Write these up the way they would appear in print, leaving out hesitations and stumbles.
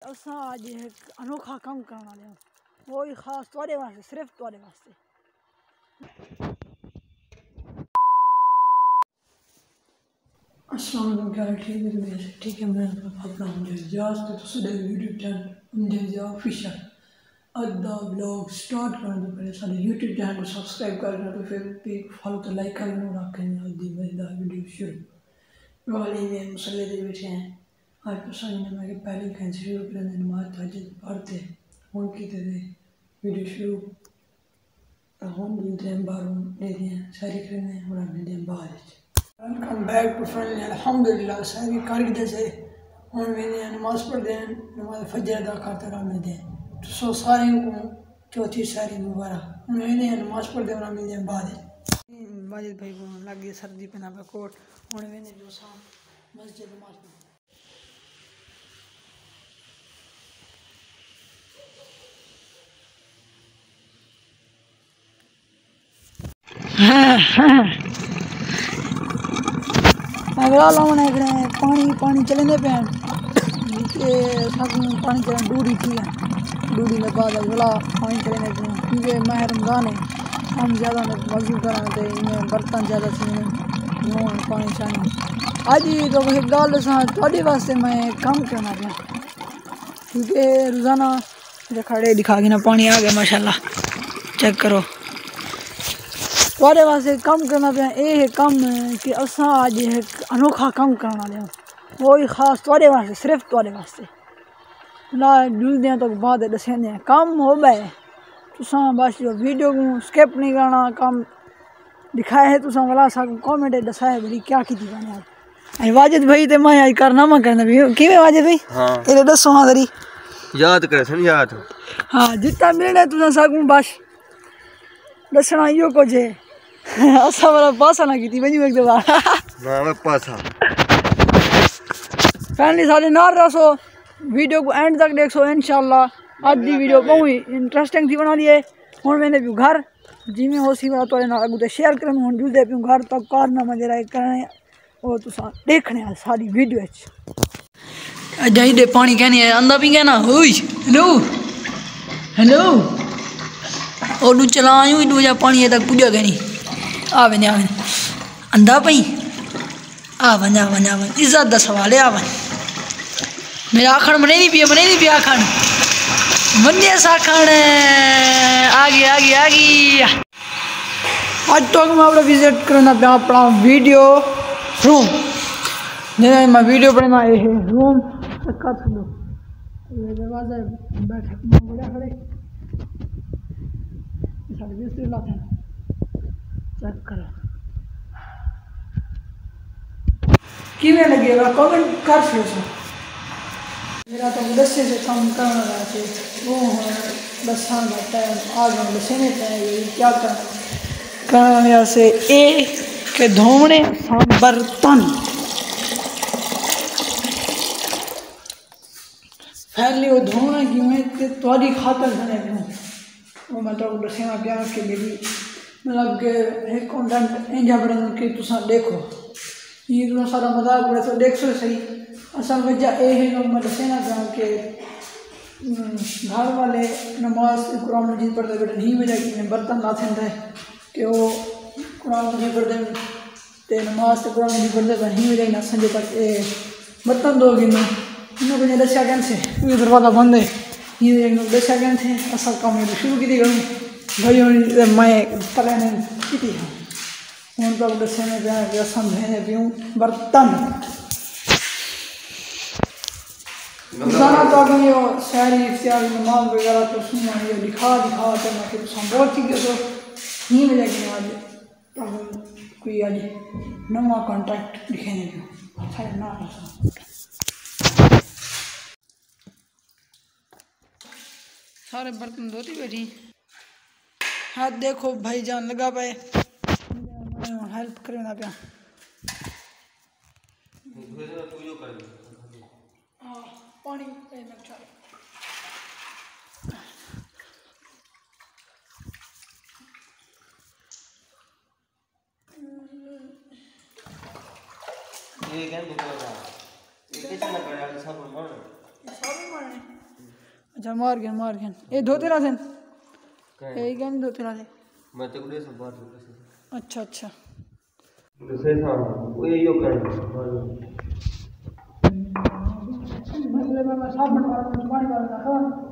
असा अज एक अनोखा काम करने वाले हैं, वो ही खास तुहाडे वास्ते, सिर्फ तुहाडे वास्ते। अस्सलाम वालेकुम, क्या ठीक है? मेरे ठीक है, मैं अपना इजाज़ तो सुधे यूट्यूब चैनल ऑफिशियल अद्दा ब्लॉग स्टार्ट करने तो पहले सारे यूट्यूब चैनल को सब्सक्राइब करना, तो फिर पेज फॉलो तो लाइक करना, रखें अद्दी मजेदार वीडियो शुरू वाली में मसले दे बैठे हैं। आज तो सारी नमाज पहले कहीं शुरू कर नमाज ताजद पढ़ते हूँ की वीडियो शुरू हम मिलते हैं बाहरों लेते हैं सारी करने हैं और मिलते हैं बाहर। Welcome back to friend. अल्हम्दुलिल्लाह सारी कार जैसे हम मैंने नमाज पढ़ते हैं, नमाज फजर अदा करते रह मिलते हैं, तो सो सारे को चौथी सारी मुबारक। हम मैंने नमाज पढ़ते और मिलते हैं बाहर। वाजिद भाई को लगी सर्दी पहना पे कोट और मैंने जो सा मस्जिद नमाज पढ़ी। पानी चलने पे पानी चल डूरी थी डूरी में बाद वाला पानी चलने पे क्योंकि माह रमज़ान है, हम ज़्यादा वजू कराते इन्हें बर्तन ज़्यादा से पानी शानी। आज तो एक गाल थोड़े वास्ते मैं काम करना पाया क्योंकि रोज़ाना खड़े दिखा के ना पानी आ गया माशाल्लाह, चेक करो। थोड़े वास्ते काम करना पे ये काम कि असा अज एक अनोखा काम करने वाले हैं, वो ही खास थोड़े वास्ते, सिर्फ थोड़े वास्ते ना जुलदे तो बाद दसेंदे काम हो गए। तुसा बस जो वीडियो को स्किप नहीं करना, काम दिखाया है तुसा वाला सा कमेंट दसाया बड़ी क्या की गाने आज वाजिद भाई ते मैं आज कारनामा करना भी किवें वाजिद भाई। हां तेरे दसो हां करी याद करे सन याद। हां जितना मिलना तुसा साकू बस दसना यो कुछ है। असा वाला पासा ना की वही एक दफा ना मैं पासा फैमिली सारे नाल रहो, वीडियो को एंड तक देखो इंशाल्लाह। आज दी वीडियो बहुत इंटरेस्टिंग थी बना लिए। हुण मैंने भी घर जिमें हो सी वाला तोड़े नाल अगू शेयर करन, हुण जुलदे पियो घर तक कारनामा जरा करने वो तुसा देखने सारी वीडियो अजाई दे पानी कहनी है अंदा भी कहना ओई हेलो हेलो और दू चलायूं दू जा पानी तक पुजा कहनी आवे ने आवे अंधा पई आ वंजा वंजा इज्जत दा सवाल है। आवन मेरा आखण मने नहीं पिया आखण वंदे साखण आ गई। आज तो मैं अपना विजिट करना पे अपना वीडियो रूम जिन्हें मैं वीडियो पढ़ना ये है रूम कर दो ये दरवाजा बैठे बढ़िया खड़े सारे बिस्तर लाते हैं चेक करो किमें लगेगा कमेंट कर सो। मेरा तो दस्से से काम करना है वो दसा टाइम आ गया दसे में टाइम क्या करना से ए के धोने बर्तन फैली वो धोना कि मैं थोड़ी खातर बने वो मतलब दसेना प्यार के लिए मतलब के एक कंटेंट इंजा बन के तुसा देखो ये तो सारा मजाक बड़े तो देख सो सही। असल वजह ये है मैं दसेना चाहूँ कि घर वाले नमाज कुरान मजीद पढ़ते बैठे नहीं वजह कि बर्तन लाते थे कि वो कुरान मजीद पढ़ते ते नमाज तो कुरान मजीद पढ़ते नहीं वजह ना संजय तक बर्तन दोगे ना इन्होंने दसिया कैसे दरवाजा बंद है ये दसिया कैसे असल काम शुरू की थी भाई मैं तरह ने की हूँ तो दसे में पे समझने पीऊँ बर्तन रोजाना तो अगर ये शायरी इफ्तियार नमाज वगैरह तो सुनना ये दिखा तो मैं कि बहुत चीज़ें तो नहीं मिले कि आज तो कोई आज नवा कॉन्टैक्ट दिखेने को सारे ना सारे बर्तन धोती बैठी हाथ देखो भाई जान लगा पाए हेल्प करना पे पानी ये क्या अच्छा मार गया ये धोते रहा थे यही क्या नहीं धोते रहा थे मैं तो कुछ सब बात अच्छा अच्छा दूसरे था वो ये यो कर मसले में मैं साफ बनवा रहा हूँ पानी डालना था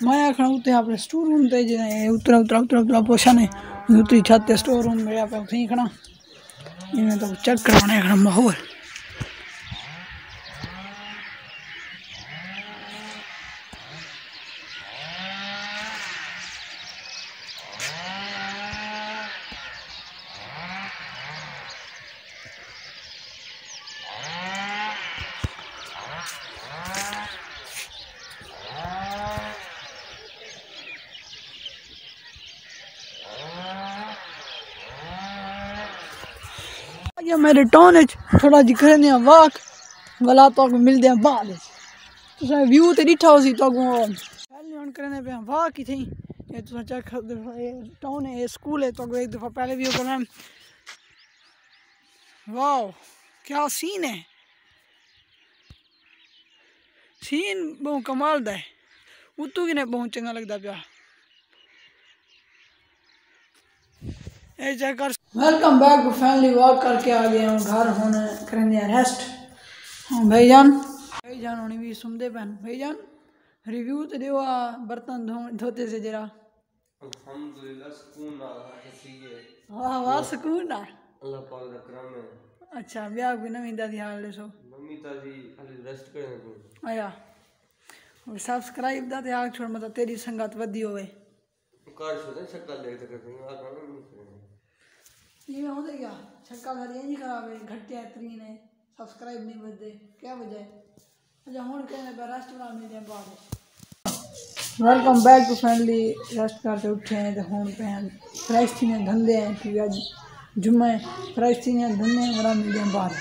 मैं आखना उत्ते अपने स्टोर रूम ते जे उतरा पोछा ने उतरी छत ते स्टोर रूम मेरे आप उठी खड़ा इन्हें तो चेक करवाने खड़ा माहौल या मेरे टाउन थोड़ा जी करने वाक वाला तो मिलते हैं बाद व्यू तो डिठा हो सी तो पहले ऑन करने पे वाक ही थी ये तो चेक कर टाउन है स्कूल है तो एक दफ़ा पहले व्यू करना वाह क्या सीन है सीन बहुत कमाल दा है उतू कि नहीं बहुत चंगा लगता पिया welcome back to family walk करके आ गए हूँ घर होने करेंगे रेस्ट हाँ भाईजान होनी भी सुनते पैन भाईजान रिव्यू तो दो बर्तन धोते से जरा अल्हम्दुलिल्लाह सुकून आ है वाह वाह सुकून आ अल्लाह पाक दा करम है अच्छा ब्याह भी नवीं दादी हाल दसो मम्मी ताजी खाली रेस्ट करने को आया और सब्सक्राइब दा ते आग छोड़ मतलब तेरी संगत वधी होवे कार छोड़ शक्ल देख तक आ कर ये हो गया छक्का सारी नहीं खराब है घटिया तरीन है सब्सक्राइब नहीं बदे क्या वजह है अच्छा हुन कहने पे रेस्टोरेंट में दे बाद welcome back to family rest करते उठे हैं तो हुन पे फ्रेश थी ने धंधे हैं कि आज जुम्मे फ्रेश थी ने धंधे बड़ा मिलते हैं बाद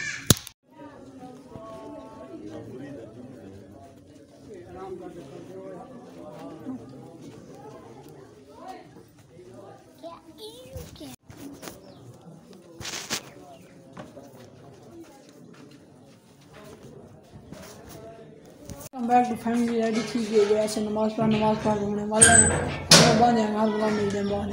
बैक टू फैमिली रेडी थी गई है ऐसे नमाज पढ़ होने वाला है बांधे घर बुला मिलते हैं बाद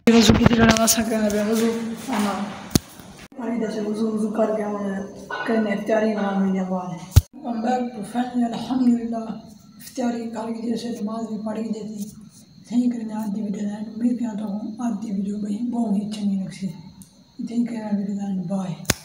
वजू की तरह ना सके ना वजू आना पानी जैसे वजू करके हम करने इफ्तारी बना मिलते हैं बाद बैक टू फैमिली अल्हम्दुलिल्लाह इफ्तारी करके जैसे नमाज भी पढ़ी देती थैंक करने आज की वीडियो उम्मीद करता हूँ आज की वीडियो भाई बहुत ही अच्छी लगी थैंक यू वीडियो बाय।